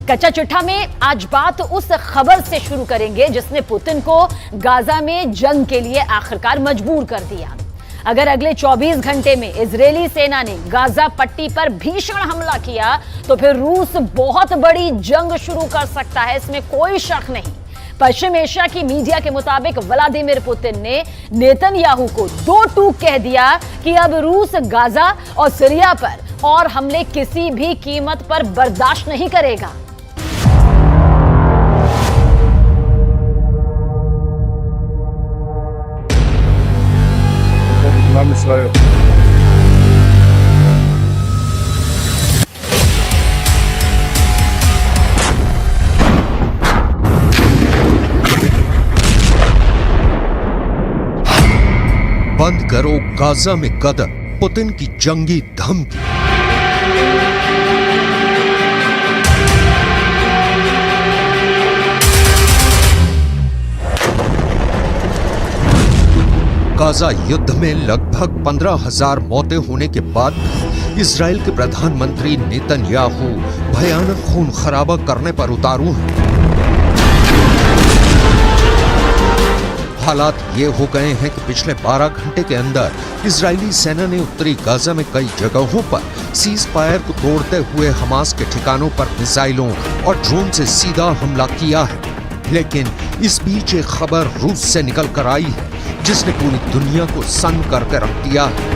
कच्चा चिट्ठा में आज बात उस खबर से शुरू करेंगे जिसने पुतिन को गाजा में जंग के लिए आखिरकार मजबूर कर दिया। अगर अगले 24 घंटे में इजरायली सेना ने गाजा पट्टी पर भीषण हमला किया तो फिर रूस बहुत बड़ी जंग शुरू कर सकता है, इसमें कोई शक नहीं। पश्चिम एशिया की मीडिया के मुताबिक व्लादिमीर पुतिन ने नेतन्याहू को दो टूक कह दिया कि अब रूस गाजा और सीरिया पर और हमले किसी भी कीमत पर बर्दाश्त नहीं करेगा। बंद करो गाजा में कदम, पुतिन की जंगी धमकी। गाजा युद्ध में लगभग 15,000 मौतें होने के बाद इजराइल के प्रधानमंत्री नेतन्याहू भयानक खून खराबा करने पर उतारू हैं। हालात ये हो गए हैं कि पिछले 12 घंटे के अंदर इजरायली सेना ने उत्तरी गाजा में कई जगहों पर सीज फायर को तोड़ते हुए हमास के ठिकानों पर मिसाइलों और ड्रोन से सीधा हमला किया है। लेकिन इस बीच एक खबर रूस से निकल कर आई है जिसने पूरी दुनिया को सन्न करके रख दिया है।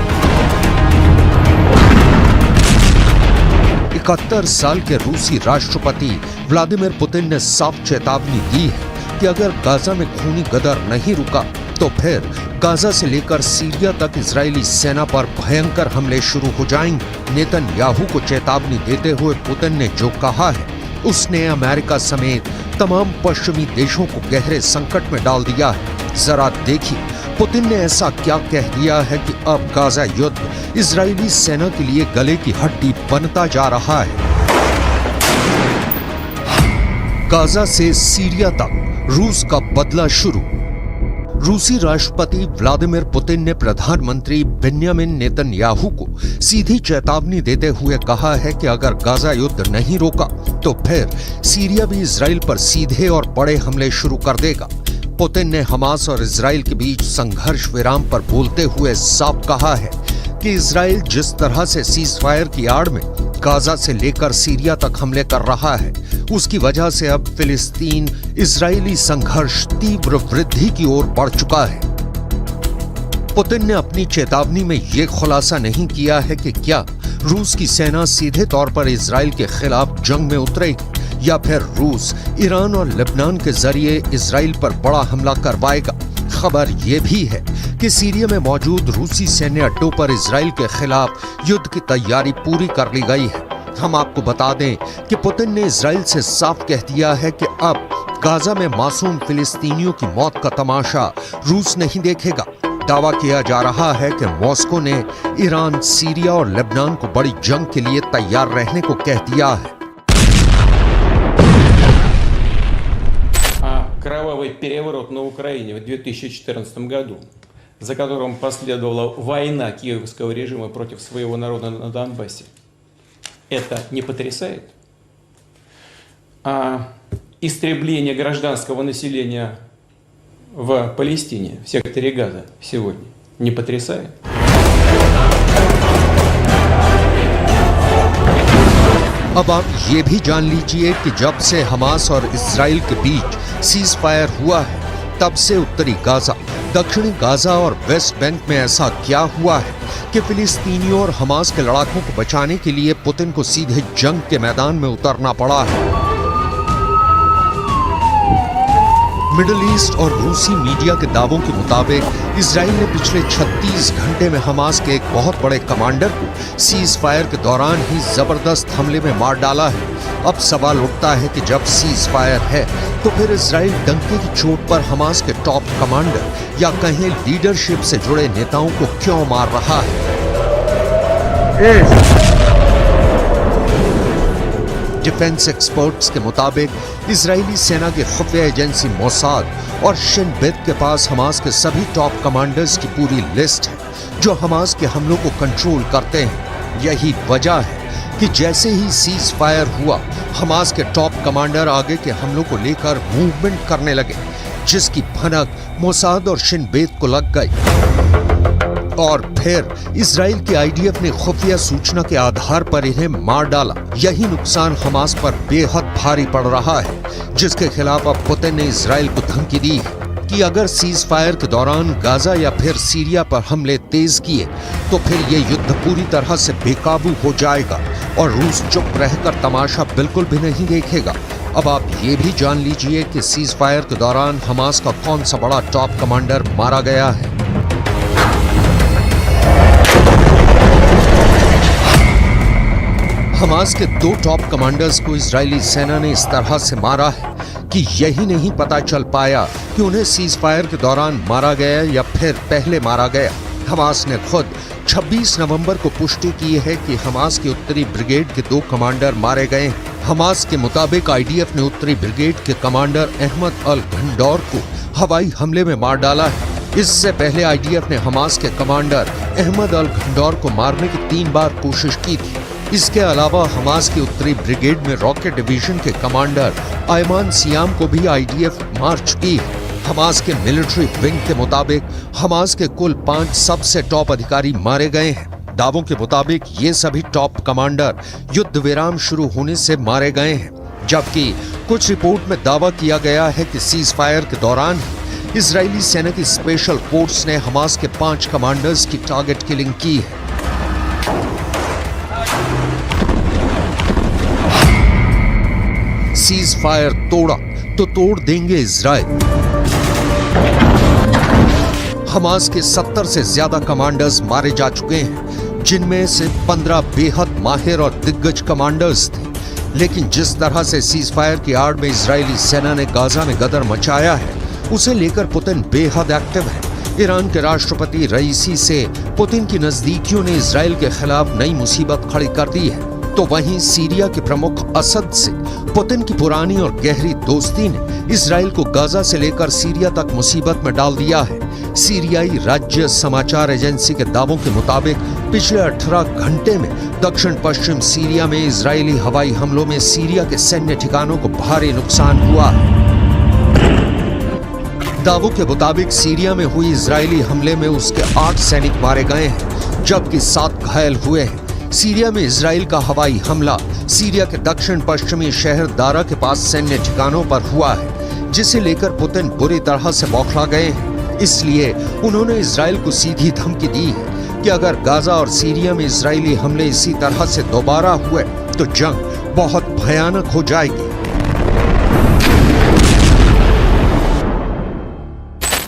71 साल के रूसी राष्ट्रपति व्लादिमीर पुतिन ने साफ चेतावनी दी है कि अगर गाजा में खूनी गदर नहीं रुका तो फिर गाजा से लेकर सीरिया तक इजरायली सेना पर भयंकर हमले शुरू हो जाएंगे। नेतन्याहू को चेतावनी देते हुए पुतिन ने जो कहा है उसने अमेरिका समेत तमाम पश्चिमी देशों को गहरे संकट में डाल दिया है। जरा देखिए पुतिन ने ऐसा क्या कह दिया है कि अब गाजा युद्ध इजरायली सेना के लिए गले की हड्डी बनता जा रहा है। गाजा से सीरिया तक रूस का बदला शुरू। रूसी राष्ट्रपति व्लादिमीर पुतिन ने प्रधानमंत्री बेन्यामिन नेतन्याहू को सीधी चेतावनी देते हुए कहा है कि अगर गाजा युद्ध नहीं रोका तो फिर सीरिया भी इजराइल पर सीधे और बड़े हमले शुरू कर देगा। पुतिन ने हमास और इजराइल के बीच संघर्ष विराम पर बोलते हुए साफ कहा है कि इजराइल जिस तरह से सीज फायर की आड़ में गाजा से लेकर सीरिया तक हमले कर रहा है उसकी वजह से अब फिलिस्तीन इजरायली संघर्ष तीव्र वृद्धि की ओर बढ़ चुका है। पुतिन ने अपनी चेतावनी में यह खुलासा नहीं किया है कि क्या रूस की सेना सीधे तौर पर इजराइल के खिलाफ जंग में उतरेगी या फिर रूस ईरान और लेबनान के जरिए इजराइल पर बड़ा हमला करवाएगा। खबर यह भी है कि सीरिया में मौजूद रूसी सैन्य अड्डों पर इजराइल के खिलाफ युद्ध की तैयारी पूरी कर ली गई है। हम आपको बता दें कि पुतिन ने इजराइल से साफ कह दिया है कि अब गाजा में मासूम फिलिस्तीनियों की मौत का तमाशा रूस नहीं देखेगा। दावा किया जा रहा है कि मॉस्को ने ईरान, सीरिया और लेबनान को बड़ी जंग के लिए तैयार रहने को कह दिया है। Кровавый переворот на Украине в 2014 году, за которым последовала война киевского режима против своего народа на Донбассе, это не потрясает? А истребление гражданского населения в Палестине, в секторе Газа сегодня, не потрясает? अब आप ये भी जान लीजिए कि जब से हमास और इजराइल के बीच सीज फायर हुआ है तब से उत्तरी गाजा, दक्षिणी गाजा और वेस्ट बैंक में ऐसा क्या हुआ है कि फिलिस्तीनियों और हमास के लड़ाकों को बचाने के लिए पुतिन को सीधे जंग के मैदान में उतरना पड़ा है। मिडिल ईस्ट और रूसी मीडिया के दावों के मुताबिक इजराइल ने पिछले 36 घंटे में हमास के एक बहुत बड़े कमांडर को सीज फायर के दौरान ही जबरदस्त हमले में मार डाला है। अब सवाल उठता है कि जब सीज फायर है तो फिर इजराइल डंके की चोट पर हमास के टॉप कमांडर या कहें लीडरशिप से जुड़े नेताओं को क्यों मार रहा है। डिफेंस एक्सपर्ट्स के मुताबिक इजरायली सेना की खुफिया एजेंसी मोसाद और शिन बेत के पास हमास के सभी टॉप कमांडर्स की पूरी लिस्ट है जो हमास के हमलों को कंट्रोल करते हैं। यही वजह है कि जैसे ही सीज फायर हुआ, हमास के टॉप कमांडर आगे के हमलों को लेकर मूवमेंट करने लगे, जिसकी भनक मोसाद और शिन बेत को लग गई। और फिर इजराइल के आईडीएफ ने खुफिया सूचना के आधार पर इन्हें मार डाला। यही नुकसान हमास पर बेहद भारी पड़ रहा है, जिसके खिलाफ अब पुतिन ने इजराइल को धमकी दी है कि अगर सीज फायर के दौरान गाजा या फिर सीरिया पर हमले तेज किए तो फिर ये युद्ध पूरी तरह से बेकाबू हो जाएगा और रूस चुप रहकर तमाशा बिल्कुल भी नहीं देखेगा। अब आप ये भी जान लीजिए कि सीज फायर के दौरान हमास का कौन सा बड़ा टॉप कमांडर मारा गया है। हमास के 2 टॉप कमांडर्स को इजरायली सेना ने इस तरह से मारा है कि यही नहीं पता चल पाया कि उन्हें सीज फायर के दौरान मारा गया या फिर पहले मारा गया। हमास ने खुद 26 नवंबर को पुष्टि की है कि हमास के उत्तरी ब्रिगेड के 2 कमांडर मारे गए हैं। हमास के मुताबिक आईडीएफ ने उत्तरी ब्रिगेड के कमांडर अहमद अल घंडौर को हवाई हमले में मार डाला है। इससे पहले आईडीएफ ने हमास के कमांडर अहमद अल घंडौर को मारने की 3 बार कोशिश की थी। इसके अलावा हमास की उत्तरी ब्रिगेड में रॉकेट डिवीजन के कमांडर आयमान सियाम को भी आईडीएफ मार चुकी है। हमास के मिलिट्री विंग के मुताबिक हमास के कुल 5 सबसे टॉप अधिकारी मारे गए हैं। दावों के मुताबिक ये सभी टॉप कमांडर युद्ध विराम शुरू होने से मारे गए हैं, जबकि कुछ रिपोर्ट में दावा किया गया है कि सीज फायर के दौरान इजरायली सेना की स्पेशल फोर्स ने हमास के 5 कमांडर्स की टारगेट किलिंग की है। सीज फायर तोड़ा तो तोड़ देंगे इजराइल। हमास के 70 से ज्यादा कमांडर्स मारे जा चुके हैं, जिनमें से 15 बेहद माहिर और दिग्गज कमांडर्स थे। लेकिन जिस तरह से सीज फायर की आड़ में इजरायली सेना ने गाजा में गदर मचाया है, उसे लेकर पुतिन बेहद एक्टिव है। ईरान के राष्ट्रपति रईसी से पुतिन की नजदीकियों ने इजराइल के खिलाफ नई मुसीबत खड़ी कर दी है, तो वहीं सीरिया के प्रमुख असद से पुतिन की पुरानी और गहरी दोस्ती ने इजराइल को गाजा से लेकर सीरिया तक मुसीबत में डाल दिया है। सीरियाई राज्य समाचार एजेंसी के दावों के मुताबिक पिछले 18 घंटे में दक्षिण पश्चिम सीरिया में इजरायली हवाई हमलों में सीरिया के सैन्य ठिकानों को भारी नुकसान हुआ है। दावों के मुताबिक सीरिया में हुई इजरायली हमले में उसके 8 सैनिक मारे गए हैं, जबकि 7 घायल हुए हैं। सीरिया में इजराइल का हवाई हमला सीरिया के दक्षिण पश्चिमी शहर दारा के पास सैन्य ठिकानों पर हुआ है, जिसे लेकर पुतिन बुरी तरह से बौखला गए हैं। इसलिए उन्होंने इजराइल को सीधी धमकी दी है कि अगर गाजा और सीरिया में इजरायली हमले इसी तरह से दोबारा हुए तो जंग बहुत भयानक हो जाएगी।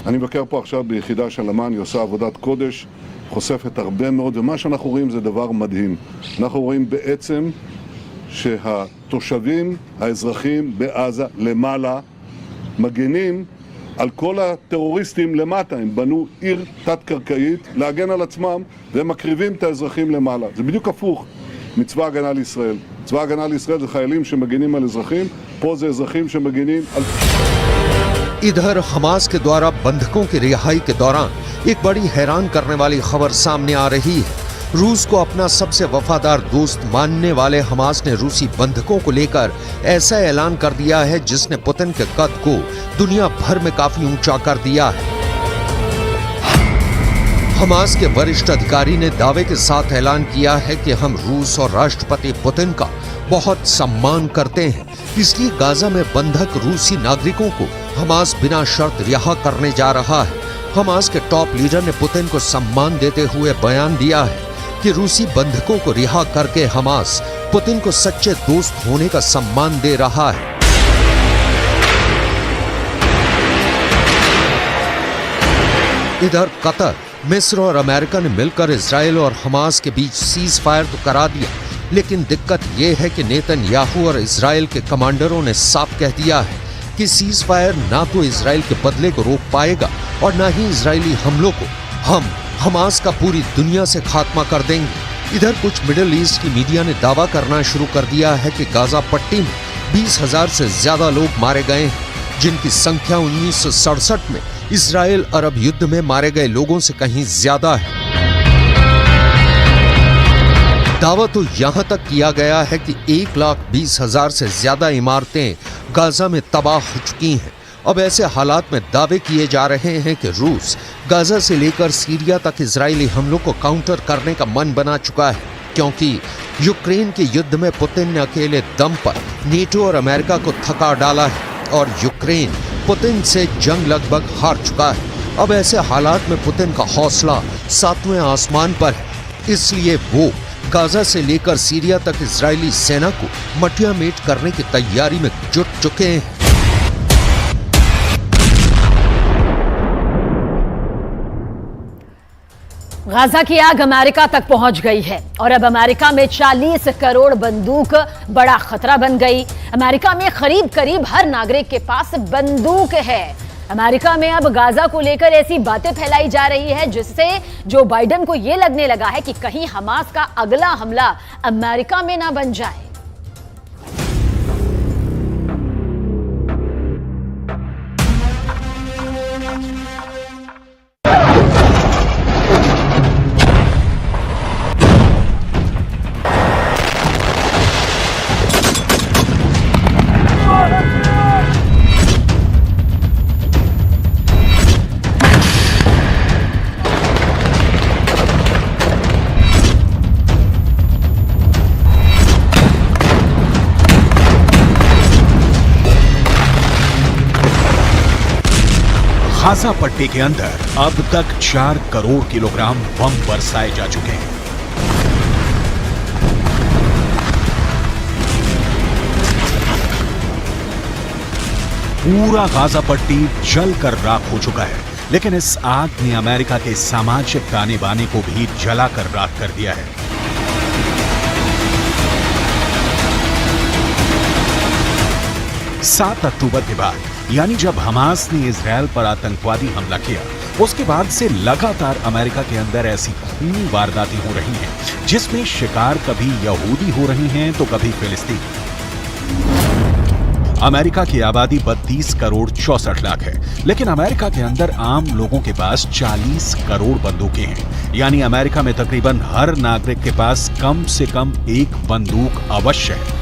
אני מבקר פה עכשיו ביחידה של אמ"ן, היא עושה עבודת קודש, חושפת הרבה מאוד, ומה שאנחנו רואים זה דבר מדהים. אנחנו רואים בעצם שהתושבים, האזרחים בעזה למעלה, מגנים על כל הטרוריסטים למטה. הם בנו עיר תת-קרקעית להגן על עצמם, והם מקריבים את האזרחים למעלה. זה בדיוק הפוך מצבא הגנה לישראל. צבא הגנה לישראל זה חיילים שמגנים על אזרחים, פה זה אזרחים שמגנים על... इधर हमास के द्वारा बंधकों की रिहाई के दौरान एक बड़ी हैरान करने वाली खबर सामने आ रही है। रूस को अपना सबसे वफादार दोस्त मानने वाले हमास ने रूसी बंधकों को लेकर ऐसा ऐलान कर दिया है जिसने पुतिन के कद को दुनिया भर में काफी ऊंचा कर दिया है। हमास के वरिष्ठ अधिकारी ने दावे के साथ ऐलान किया है कि हम रूस और राष्ट्रपति पुतिन का बहुत सम्मान करते हैं, इसलिए गाजा में बंधक रूसी नागरिकों को हमास बिना शर्त रिहा करने जा रहा है। हमास के टॉप लीडर ने पुतिन को सम्मान देते हुए बयान दिया है कि रूसी बंधकों को रिहा करके हमास पुतिन को सच्चे दोस्त होने का सम्मान दे रहा है। इधर कतर, मिस्र और अमेरिका ने मिलकर इजराइल और हमास के बीच सीज फायर तो करा दिया, लेकिन दिक्कत यह है कि नेतन्याहू और इजराइल के कमांडरों ने साफ कह दिया है कि सीज फायर ना तो इजराइल के बदले को रोक पाएगा और ना ही इजरायली हमलों को। हम हमास का पूरी दुनिया से खात्मा कर देंगे। इधर कुछ मिडिल ईस्ट की मीडिया ने दावा करना शुरू कर दिया है कि गाजा पट्टी में 20,000 से ज्यादा लोग मारे गए हैं, जिनकी संख्या 1967 में इजराइल अरब युद्ध में मारे गए लोगों से कहीं ज्यादा है। दावा तो यहां तक किया गया है कि 1,20,000 से ज्यादा इमारतें गाजा में तबाह हो चुकी हैं। अब ऐसे हालात में दावे किए जा रहे हैं कि रूस गाजा से लेकर सीरिया तक इजरायली हमलों को काउंटर करने का मन बना चुका है, क्योंकि यूक्रेन के युद्ध में पुतिन ने अकेले दम पर नेटो और अमेरिका को थका डाला है और यूक्रेन पुतिन से जंग लगभग हार चुका है। अब ऐसे हालात में पुतिन का हौसला 7वें आसमान पर है, इसलिए वो गाजा से लेकर सीरिया तक इजरायली सेना को मटिया मेट करने की तैयारी में जुट चुके हैं। गाजा की आग अमेरिका तक पहुंच गई है और अब अमेरिका में 40 करोड़ बंदूक बड़ा खतरा बन गई। अमेरिका में करीब करीब हर नागरिक के पास बंदूक है। अमेरिका में अब गाजा को लेकर ऐसी बातें फैलाई जा रही है जिससे जो बाइडेन को यह लगने लगा है कि कहीं हमास का अगला हमला अमेरिका में ना बन जाए। गाजा पट्टी के अंदर अब तक 4 करोड़ किलोग्राम बम बरसाए जा चुके हैं। पूरा गाजा पट्टी जलकर राख हो चुका है, लेकिन इस आग ने अमेरिका के सामाजिक ताने बाने को भी जलाकर राख कर दिया है। सात अक्टूबर के बाद, यानी जब हमास ने इजरायल पर आतंकवादी हमला किया, उसके बाद से लगातार अमेरिका के अंदर ऐसी खूनी वारदातें हो रही हैं जिसमें शिकार कभी यहूदी हो रही हैं तो कभी फिलिस्तीनी। अमेरिका की आबादी 32 करोड़ 64 लाख है, लेकिन अमेरिका के अंदर आम लोगों के पास 40 करोड़ बंदूकें हैं। यानी अमेरिका में तकरीबन हर नागरिक के पास कम से कम एक बंदूक अवश्य है।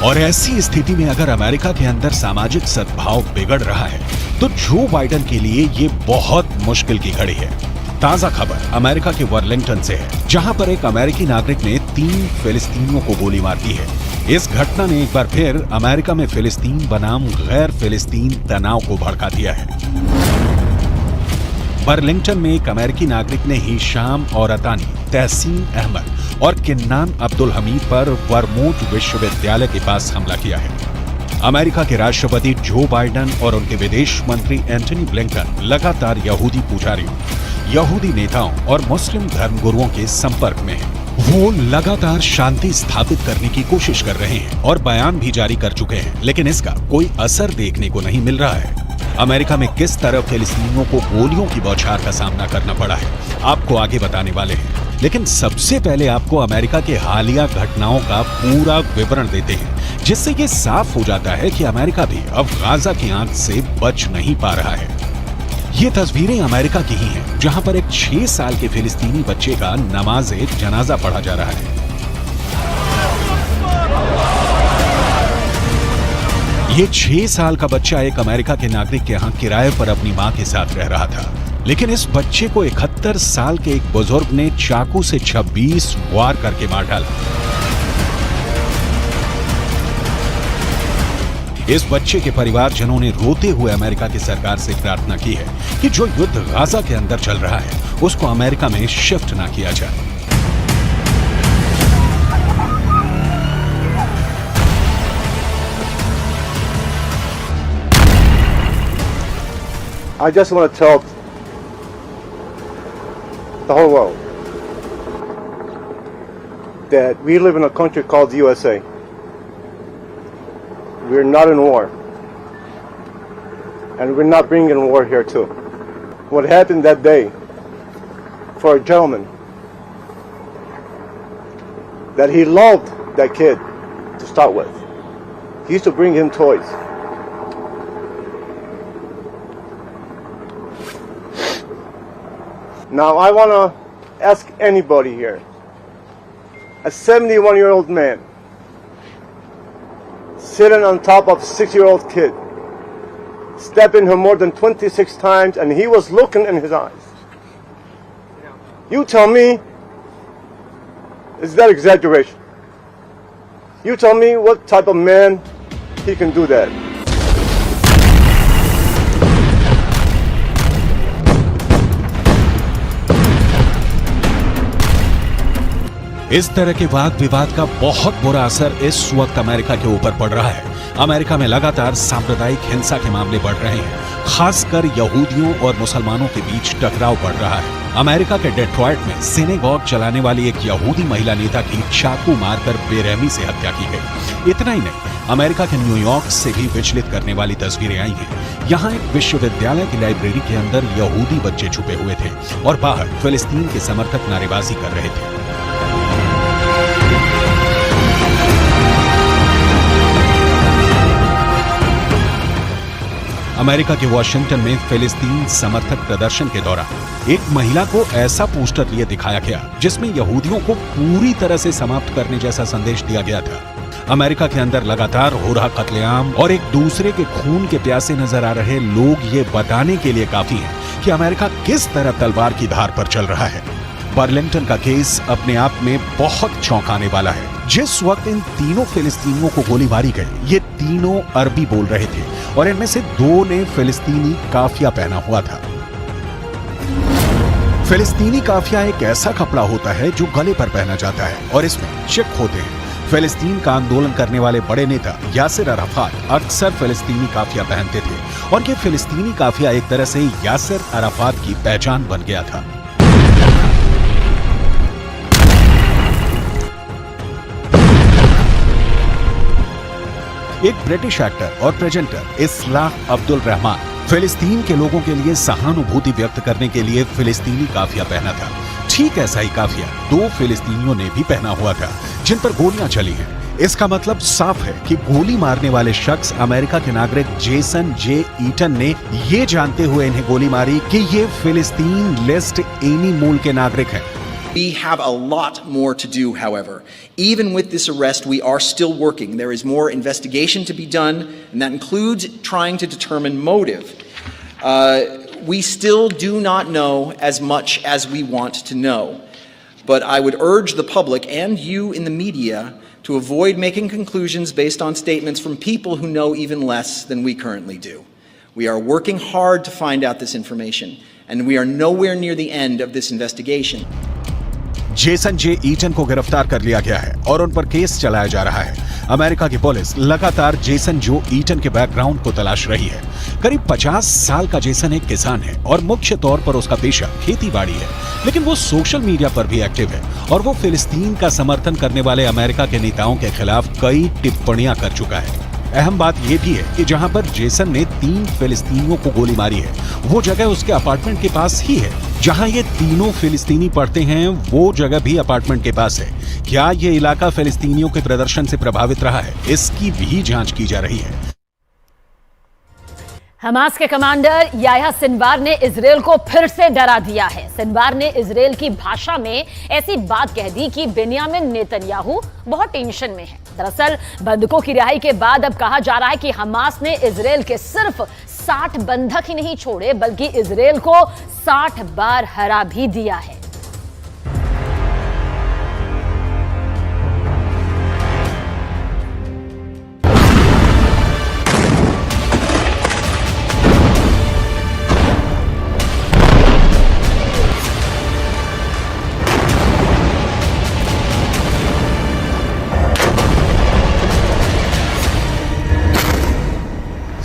और ऐसी स्थिति में अगर अमेरिका के अंदर सामाजिक सद्भाव बिगड़ रहा है तो जो बाइडेन के लिए ये बहुत मुश्किल की घड़ी है। ताजा खबर अमेरिका के वर्लिंगटन से है, जहां पर एक अमेरिकी नागरिक ने 3 फिलिस्तीनियों को गोली मार दी है। इस घटना ने एक बार फिर अमेरिका में फिलिस्तीन बनाम गैर फिलिस्तीन तनाव को भड़का दिया है। वर्लिंगटन में एक अमेरिकी नागरिक ने हिशाम औरतानी, तहसीन अहमद और किन्नान अब्दुल हमीद पर वर्मोंट विश्वविद्यालय के पास हमला किया है। अमेरिका के राष्ट्रपति जो बाइडेन और उनके विदेश मंत्री एंटनी ब्लिंकन लगातार यहूदी पुजारियों, यहूदी नेताओं और मुस्लिम धर्मगुरुओं के संपर्क में हैं। वो लगातार शांति स्थापित करने की कोशिश कर रहे हैं और बयान भी जारी कर चुके हैं, लेकिन इसका कोई असर देखने को नहीं मिल रहा है। अमेरिका में किस तरह फिलिस्तीनियों को गोलियों की बौछार का सामना करना पड़ा है, आपको आगे बताने वाले हैं। लेकिन सबसे पहले आपको अमेरिका के हालिया घटनाओं का पूरा विवरण देते हैं, जिससे ये साफ हो जाता है कि अमेरिका भी अब गाजा की आग से बच नहीं पा रहा है। ये तस्वीरें अमेरिका की ही हैं, जहां पर एक 6 साल के फिलिस्तीनी बच्चे का नमाज़े जनाजा पढ़ा जा रहा है। ये 6 साल का बच्चा एक अमेरिका के नागरिक के यहाँ किराए पर अपनी मां के साथ रह रहा था, लेकिन इस बच्चे को 71 साल के एक बुजुर्ग ने चाकू से 26 वार करके मार डाला। इस बच्चे के परिवारजनों ने रोते हुए अमेरिका की सरकार से प्रार्थना की है कि जो युद्ध गाजा के अंदर चल रहा है उसको अमेरिका में शिफ्ट ना किया जाए। I just want to tell the whole world that we live in a country called the USA. We're not in war. And we're not bringing war here too. What happened that day for a gentleman, that he loved that kid to start with. He used to bring him toys. Now I want to ask anybody here, a 71-year-old man sitting on top of a 6-year-old kid, stabbing her more than 26 times, and he was looking in his eyes. You tell me, is that exaggeration? You tell me what type of man he can do that. इस तरह के वाद विवाद का बहुत बुरा असर इस वक्त अमेरिका के ऊपर पड़ रहा है। अमेरिका में लगातार सांप्रदायिक हिंसा के मामले बढ़ रहे हैं, खासकर यहूदियों और मुसलमानों के बीच टकराव बढ़ रहा है। अमेरिका के डेट्रॉयट में सिनेगॉग चलाने वाली एक यहूदी महिला नेता की चाकू मारकर बेरहमी से हत्या की गई। इतना ही नहीं, अमेरिका के न्यूयॉर्क से भी विचलित करने वाली तस्वीरें आई हैं। यहाँ एक विश्वविद्यालय की लाइब्रेरी के अंदर यहूदी बच्चे छुपे हुए थे और बाहर फिलिस्तीन के समर्थक नारेबाजी कर रहे थे। अमेरिका के वॉशिंगटन में फिलिस्तीन समर्थक प्रदर्शन के दौरान एक महिला को ऐसा पोस्टर लिए दिखाया गया जिसमें यहूदियों को पूरी तरह से समाप्त करने जैसा संदेश दिया गया था। अमेरिका के अंदर लगातार हो रहा कत्लेआम और एक दूसरे के खून के प्यासे नजर आ रहे लोग ये बताने के लिए काफी हैं कि अमेरिका किस तरह तलवार की धार पर चल रहा है। बर्लिंगटन का केस अपने आप में बहुत चौंकाने वाला है। जिस वक्त इन तीनों फिलिस्तीनियों को गोली मारी गई, ये तीनों अरबी बोल रहे थे और इनमें से 2 ने फिलिस्तीनी काफिया पहना हुआ था। फिलिस्तीनी काफिया एक ऐसा कपड़ा होता है जो गले पर पहना जाता है और इसमें चिक होते हैं। फिलिस्तीन का आंदोलन करने वाले बड़े नेता यासिर अराफात अक्सर फिलिस्तीनी काफिया पहनते थे और ये फिलिस्तीनी काफिया एक तरह से यासिर अराफात की पहचान बन गया था। एक ब्रिटिश एक्टर और प्रेजेंटर इस्लाह अब्दुल रहमान फिलिस्तीन के लोगों के लिए सहानुभूति व्यक्त करने के लिए फिलिस्तीनी काफिया पहना था। ठीक ऐसा ही काफिया 2 फिलिस्तीनियों ने भी पहना हुआ था जिन पर गोलियां चली हैं। इसका मतलब साफ है कि गोली मारने वाले शख्स अमेरिका के नागरिक जेसन जे ईटन ने ये जानते हुए इन्हें गोली मारी कि ये फिलिस्तीन लिस्ट एनी मूल के नागरिक हैं। We have a lot more to do, however. Even with this arrest, we are still working. There is more investigation to be done, and that includes trying to determine motive. We still do not know as much as we want to know. But I would urge the public and you in the media to avoid making conclusions based on statements from people who know even less than we currently do. We are working hard to find out this information, and we are nowhere near the end of this investigation. Jason J Eaton को गिरफ्तार कर लिया गया है और उन पर case चलाया जा रहा है। अमेरिका की पुलिस लगातार जेसन जो ईटन के बैकग्राउंड को तलाश रही है। करीब 50 साल का जेसन एक किसान है और मुख्य तौर पर उसका पेशा खेती-बाड़ी है, लेकिन वो सोशल मीडिया पर भी एक्टिव है और वो फिलिस्तीन का समर्थन करने वाले अमेरिका के नेताओं के खिलाफ कई टिप्पणियां कर चुका है। अहम बात यह भी है कि जहां पर जेसन ने 3 फिलिस्तीनियों को गोली मारी है, वो जगह उसके अपार्टमेंट के पास ही है। जहां ये तीनों फिलिस्तीनी पढ़ते हैं, वो जगह भी अपार्टमेंट के पास है। क्या ये इलाका फिलिस्तीनियों के प्रदर्शन से प्रभावित रहा है, इसकी भी जांच की जा रही है। हमास के कमांडर याह्या सिनवार ने इजरायल को फिर से डरा दिया है। सिनवार ने इजरायल की भाषा में ऐसी बात कह दी कि बेन्यामिन नेतन्याहू बहुत टेंशन में है। दरअसल बंधकों की रिहाई के बाद अब कहा जा रहा है कि हमास ने इजरायल के सिर्फ 60 बंधक ही नहीं छोड़े, बल्कि इजरायल को 60 बार हरा भी दिया है।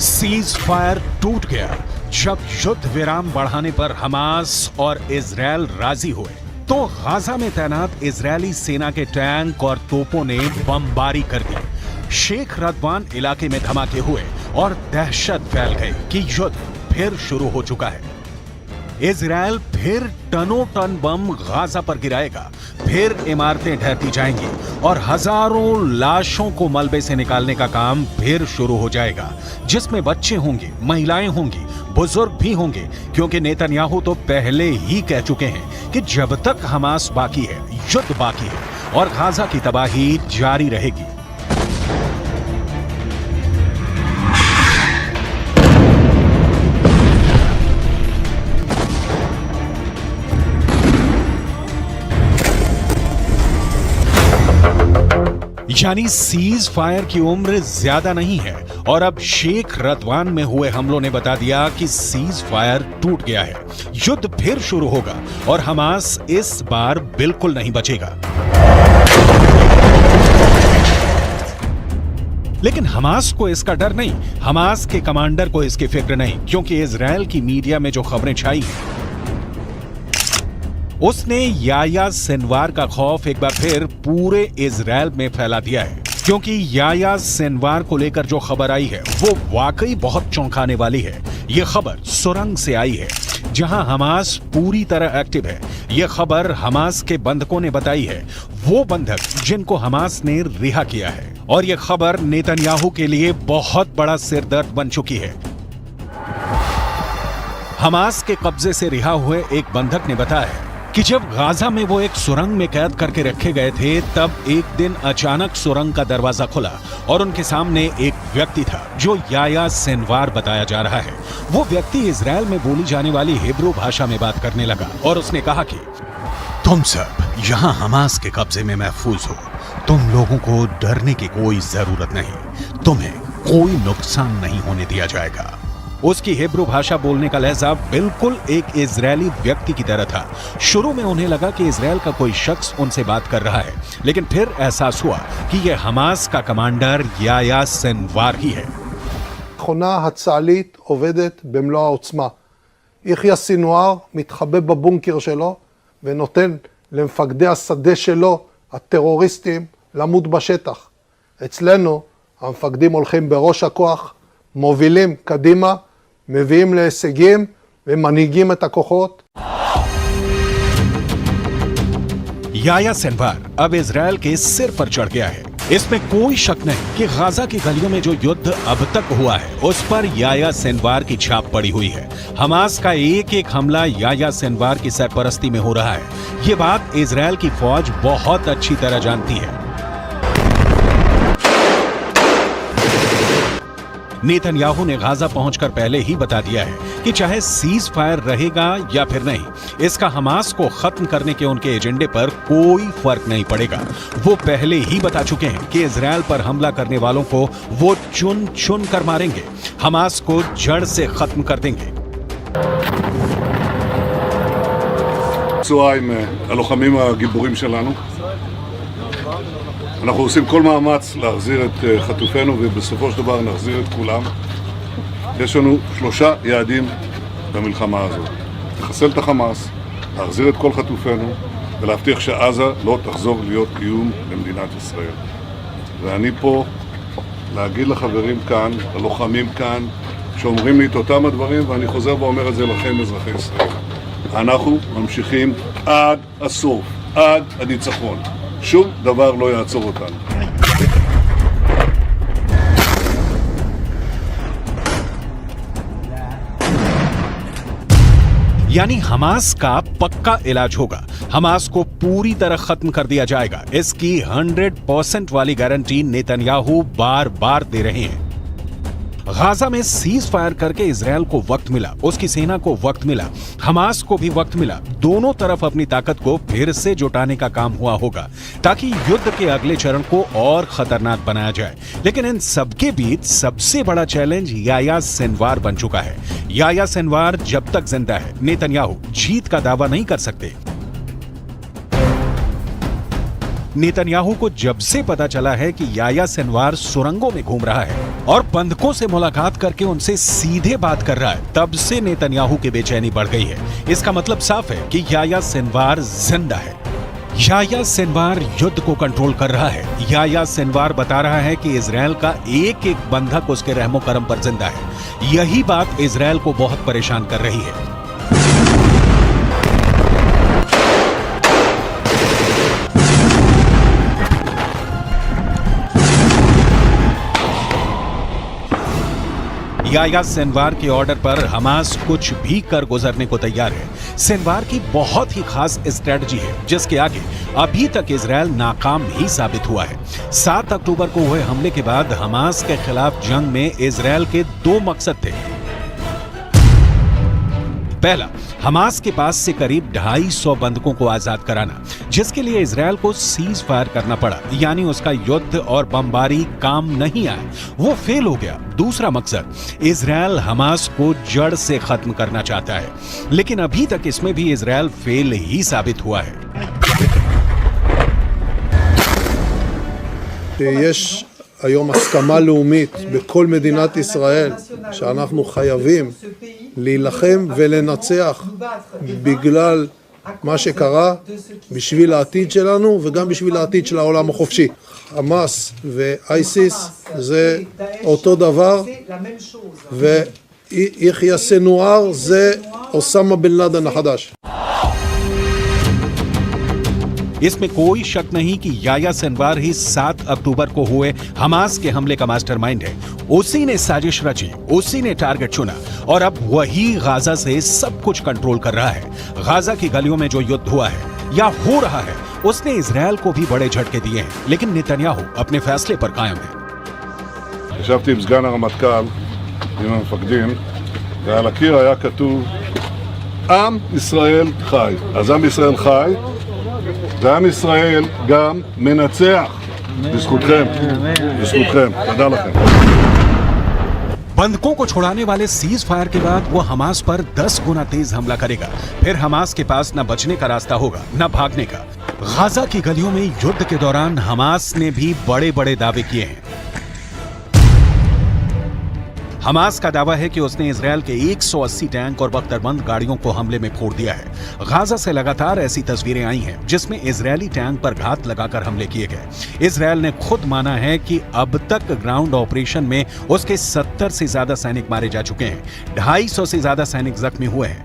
सीज फायर टूट गया जब युद्ध विराम बढ़ाने पर हमास और इजरायल राजी हुए तो गाजा में तैनात इजरायली सेना के टैंक और तोपों ने बमबारी कर दी। शेख रदवान इलाके में धमाके हुए और दहशत फैल गई कि युद्ध फिर शुरू हो चुका है। इजरायल फिर टनों टन बम गाजा पर गिराएगा, फिर इमारतें ढहती जाएंगी और हजारों लाशों को मलबे से निकालने का काम फिर शुरू हो जाएगा, जिसमें बच्चे होंगे, महिलाएं होंगी, बुजुर्ग भी होंगे, क्योंकि नेतन्याहू तो पहले ही कह चुके हैं कि जब तक हमास बाकी है, युद्ध बाकी है और गाजा की तबाही जारी रहेगी। यानी सीज फायर की उम्र ज्यादा नहीं है और अब शेख रदवान में हुए हमलों ने बता दिया कि सीज फायर टूट गया है। युद्ध फिर शुरू होगा और हमास इस बार बिल्कुल नहीं बचेगा। लेकिन हमास को इसका डर नहीं, हमास के कमांडर को इसकी फिक्र नहीं, क्योंकि इजराइल की मीडिया में जो खबरें छाई हैं उसने याया सिनवार का खौफ एक बार फिर पूरे इजराइल में फैला दिया है। क्योंकि याया सिनवार को लेकर जो खबर आई है वो वाकई बहुत चौंकाने वाली है। ये खबर सुरंग से आई है जहां हमास पूरी तरह एक्टिव है। ये खबर हमास के बंधकों ने बताई है, वो बंधक जिनको हमास ने रिहा किया है। और ये खबर नेतन्याहू के लिए बहुत बड़ा सिरदर्द बन चुकी है। हमास के कब्जे से रिहा हुए एक बंधक ने बताया कि जब गाजा में वो एक सुरंग में कैद करके रखे गए थे, तब एक दिन अचानक सुरंग का दरवाजा खुला और उनके सामने एक व्यक्ति था जो याया सिनवार बताया जा रहा है। वो व्यक्ति इजराइल में बोली जाने वाली हिब्रू भाषा में बात करने लगा और उसने कहा कि तुम सब यहाँ हमास के कब्जे में महफूज हो, तुम लोगों को डरने की कोई जरूरत नहीं, तुम्हें कोई नुकसान नहीं होने दिया जाएगा। उसकी हिब्रू भाषा बोलने का लहजा बिल्कुल एक इजरायली व्यक्ति की तरह था। शुरू में उन्हें लगा कि इजराइल का कोई शख्स उनसे बात कर रहा है, लेकिन फिर एहसास हुआ कि यह हमास का कमांडर याया सिनवार ही है। המכונה הצה"לית עובדת במלוא העוצמה. יחיא סינואר מתחבא בבונקר שלו ונותן למפקדי השדה שלו, הטרוריסטים, למות בשטח. אצלנו המפקדים הולכים בראש הכוח, מובילים קדימה, מביאים להישגים ומנהיגים את הכוחות. याया सिनवार अब इजराइल के सिर पर चढ़ गया है। इसमें कोई शक नहीं कि गाजा की गलियों में जो युद्ध अब तक हुआ है उस पर याया सिनवार की छाप पड़ी हुई है। हमास का एक एक हमला याया सिनवार की सरपरस्ती में हो रहा है। ये बात इजराइल की फौज बहुत अच्छी तरह जानती है। नेतन्याहू ने गाजा पहुंचकर पहले ही बता दिया है कि चाहे सीज फायर रहेगा या फिर नहीं, इसका हमास को खत्म करने के उनके एजेंडे पर कोई फर्क नहीं पड़ेगा। वो पहले ही बता चुके हैं कि इजराइल पर हमला करने वालों को वो चुन चुन कर मारेंगे, हमास को जड़ से खत्म कर देंगे। צהריים הלוחמים הגיבורים שלנו. אנחנו עושים כל מאמץ להחזיר את חטופינו ובסופו של דבר נחזיר את כולם. יש לנו 3 יעדים במלחמה הזאת. לחסל את החמאס, להחזיר את כל חטופינו ולהבטיח שעזה לא תחזור להיות איום למדינת ישראל. ואני פה להגיד לחברים כאן, ללוחמים כאן, שאומרים לי את אותם הדברים, ואני חוזר ואומר את זה לכם אזרחי ישראל. אנחנו ממשיכים עד הסוף, עד הניצחון. שום דבר לא יעצור אותנו. यानी हमास का पक्का इलाज होगा, हमास को पूरी तरह खत्म कर दिया जाएगा। इसकी 100% वाली गारंटी नेतन्याहू बार बार दे रहे हैं। गाजा में सीज फायर करके इजराइल को वक्त मिला, उसकी सेना को वक्त मिला, हमास को भी वक्त मिला। दोनों तरफ अपनी ताकत को फिर से जुटाने का काम हुआ होगा ताकि युद्ध के अगले चरण को और खतरनाक बनाया जाए। लेकिन इन सबके बीच सबसे बड़ा चैलेंज याया सिनवार बन चुका है। याया सिनवार जब तक जिंदा है, नेतन्याहू जीत का दावा नहीं कर सकते। नेतन्याहू को जब से पता चला है कि याया सिनवार सुरंगों में घूम रहा है और बंधकों से मुलाकात करके उनसे सीधे बात कर रहा है, तब से नेतन्याहू की बेचैनी बढ़ गई है। इसका मतलब साफ है कि याया सिनवार जिंदा है। याया सिनवार युद्ध को कंट्रोल कर रहा है। याया सिनवार बता रहा है कि इजराइल का एक एक बंधक उसके रहमो करम पर जिंदा है। यही बात इजराइल को बहुत परेशान कर रही है। याह्या सिनवार के ऑर्डर पर हमास कुछ भी कर गुजरने को तैयार है। सिनवार की बहुत ही खास स्ट्रेटजी है जिसके आगे अभी तक इजरायल नाकाम ही साबित हुआ है। 7 अक्टूबर को हुए हमले के बाद हमास के खिलाफ जंग में इजरायल के 2 मकसद थे। पहला, हमास के पास से करीब 250 बंधकों को आजाद कराना, जिसके लिए इजरायल को सीज फायर करना पड़ा, यानी उसका युद्ध और बमबारी काम नहीं आया, वो फेल हो गया। दूसरा मकसद, इजरायल हमास को जड़ से खत्म करना चाहता है, लेकिन अभी तक इसमें भी इजरायल फेल ही साबित हुआ है। יש היום הסכמה לאומית בכל מדינת ישראל שאנחנו חייבים להילחם ולנצח בגלל מה שקרה, בשביל העתיד שלנו וגם בשביל העתיד של העולם החופשי. חמאס ואייסיס זה אותו דבר, ויחיא סנואר זה אוסמה בן לאדן החדש. इसमें कोई शक नहीं कि याह्या सिनवार ही 7 अक्टूबर को हुए हमास के हमले का मास्टरमाइंड है। उसी ने साजिश रची, उसी ने टारगेट चुना और अब वही गाजा से सब कुछ कंट्रोल कर रहा है। गाजा की गलियों में जो युद्ध हुआ है या हो रहा है, उसने इजरायल को भी बड़े झटके दिए हैं, लेकिन नेतन्याहू अपने फैसले पर कायम है। ישבתי עם סגן הרמטכ"ל, עם המפקדים, ועל הקיר היה כתוב עם ישראל חי. אז עם ישראל חי, ועם ישראל גם מנצח. בזכותכם, בזכותכם. תודה לכם. बंधकों को छुड़ाने वाले सीज फायर के बाद वो हमास पर 10 गुना तेज हमला करेगा। फिर हमास के पास न बचने का रास्ता होगा न भागने का। गाजा की गलियों में युद्ध के दौरान हमास ने भी बड़े बड़े दावे किए हैं। हमास का दावा है कि उसने इजरायल के 180 टैंक और बख्तरबंद गाड़ियों को हमले में फोड़ दिया है। गाजा से लगातार ऐसी तस्वीरें आई हैं जिसमें इजरायली टैंक पर घात लगाकर हमले किए गए। इजरायल ने खुद माना है कि अब तक ग्राउंड ऑपरेशन में उसके 70 से ज्यादा सैनिक मारे जा चुके हैं, 250 से ज्यादा सैनिक जख्मी हुए हैं।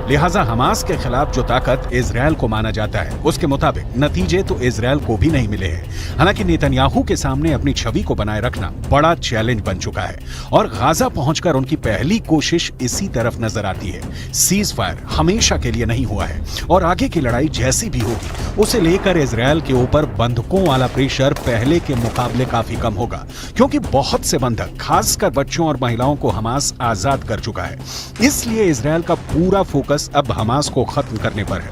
लिहाजा हमास के खिलाफ जो ताकत इजरायल को माना जाता है, उसके मुताबिक नतीजे तो इजरायल को भी नहीं मिले हैं। हालांकि नेतन्याहू के सामने अपनी छवि को बनाए रखना बड़ा चैलेंज बन चुका है और गाजा पहुंचकर उनकी पहली कोशिश इसी तरफ नजर आती है। सीज फायर हमेशा के लिए नहीं हुआ है और आगे की लड़ाई जैसी भी होगी, उसे लेकर इजरायल के ऊपर बंधकों वाला प्रेशर पहले के मुकाबले काफी कम होगा, क्योंकि बहुत से बंधक, खासकर बच्चों और महिलाओं को हमास आजाद कर चुका है। इसलिए इजरायल का पूरा फोकस अब हमास को खत्म करने पर है।